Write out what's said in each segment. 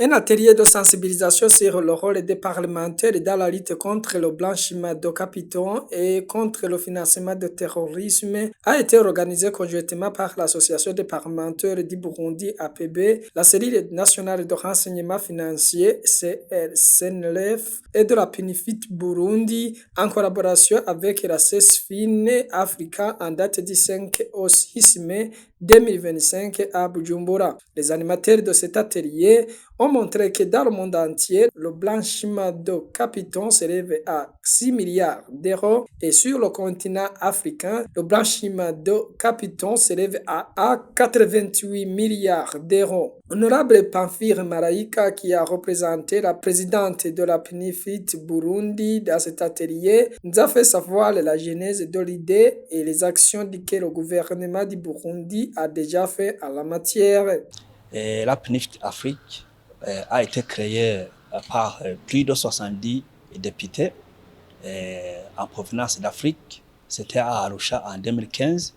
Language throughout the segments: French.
Un atelier de sensibilisation sur le rôle des parlementaires dans la lutte contre le blanchiment de capitaux et contre le financement du terrorisme a été organisé conjointement par l'Association des parlementaires du Burundi APB, la cellule nationale de renseignement financier CNLF et de la PNUFIT Burundi en collaboration avec la CESFIN Africa en date du 5 au 6 mai 2025 à Bujumbura. Les animateurs de cet atelier ont montré que dans le monde entier, le blanchiment de capitaux s'élève à 6 milliards d'euros et sur le continent africain, le blanchiment de capitaux s'élève à 88 milliards d'euros. Honorable Pamphile Maraïka, qui a représenté la présidente de la PNUFIT Burundi dans cet atelier, nous a fait savoir la genèse de l'idée et les actions que le gouvernement du Burundi a déjà fait en la matière. Et la PNUFIT Afrique a été créée par plus de 70 députés en provenance d'Afrique. C'était à Arusha en 2015.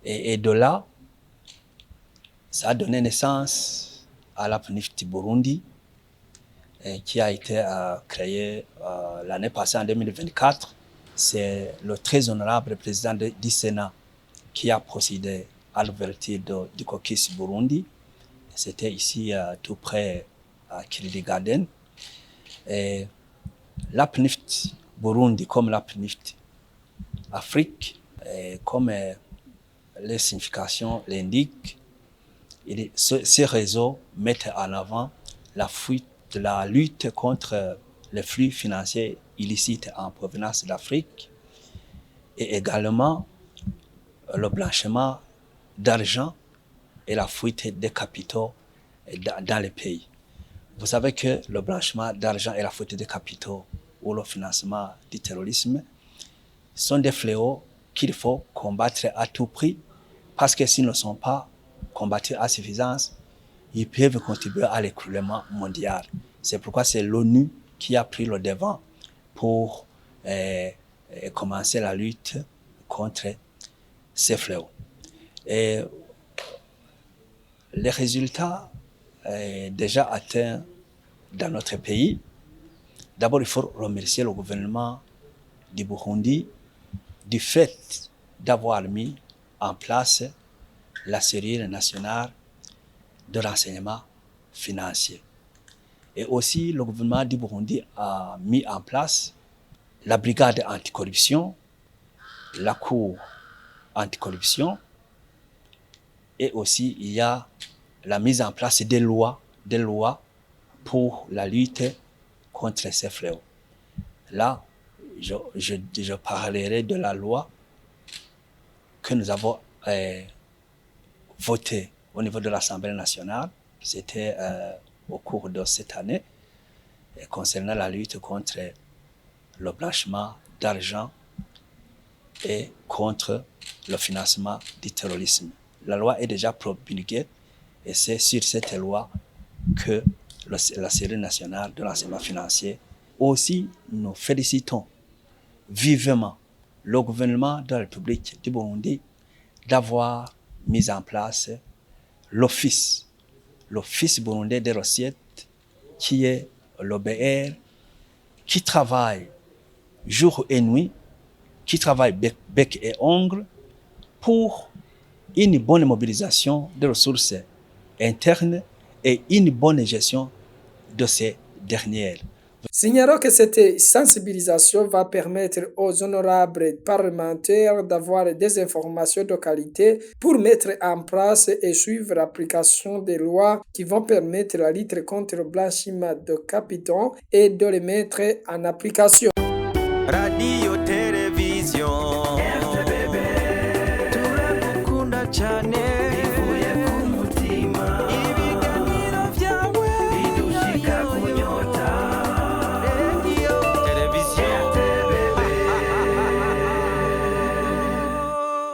Et de là, ça a donné naissance à la PNUFIT Burundi, qui a été créée l'année passée en 2024. C'est le très honorable président du Sénat qui a procédé à l'ouverture du caucus Burundi. C'était ici tout près à Kirili Garden. Et la PNUFIT Burundi comme la PNUFIT Afrique, comme les significations l'indiquent, ces réseaux mettent en avant la lutte contre les flux financiers illicites en provenance d'Afrique et également le blanchiment d'argent et la fuite des capitaux dans les pays. Vous savez que le blanchiment d'argent et la fuite des capitaux ou le financement du terrorisme sont des fléaux qu'il faut combattre à tout prix parce que s'ils ne sont pas combattus à suffisance, ils peuvent contribuer à l'écroulement mondial. C'est pourquoi c'est l'ONU qui a pris le devant pour commencer la lutte contre ces fléaux. Et les résultats déjà atteints dans notre pays, d'abord il faut remercier le gouvernement du Burundi du fait d'avoir mis en place la cellule nationale de renseignement financier. Et aussi le gouvernement du Burundi a mis en place la brigade anticorruption, la cour anticorruption, et aussi il y a la mise en place des lois pour la lutte contre ces fléaux. Là, je parlerai de la loi que nous avons votée au niveau de l'Assemblée nationale. C'était au cours de cette année concernant la lutte contre le blanchiment d'argent et contre le financement du terrorisme. La loi est déjà promulguée et c'est sur cette loi que la cellule nationale de renseignement financier. Aussi, nous félicitons vivement le gouvernement de la République du Burundi d'avoir mis en place l'Office burundais des recettes, qui est l'OBR, qui travaille jour et nuit, qui travaille bec et ongle pour une bonne mobilisation des ressources internes et une bonne gestion de ces dernières. Signalons que cette sensibilisation va permettre aux honorables parlementaires d'avoir des informations de qualité pour mettre en place et suivre l'application des lois qui vont permettre la lutte contre le blanchiment de capitaux et de les mettre en application. Radio, télévision, turakunda cyane.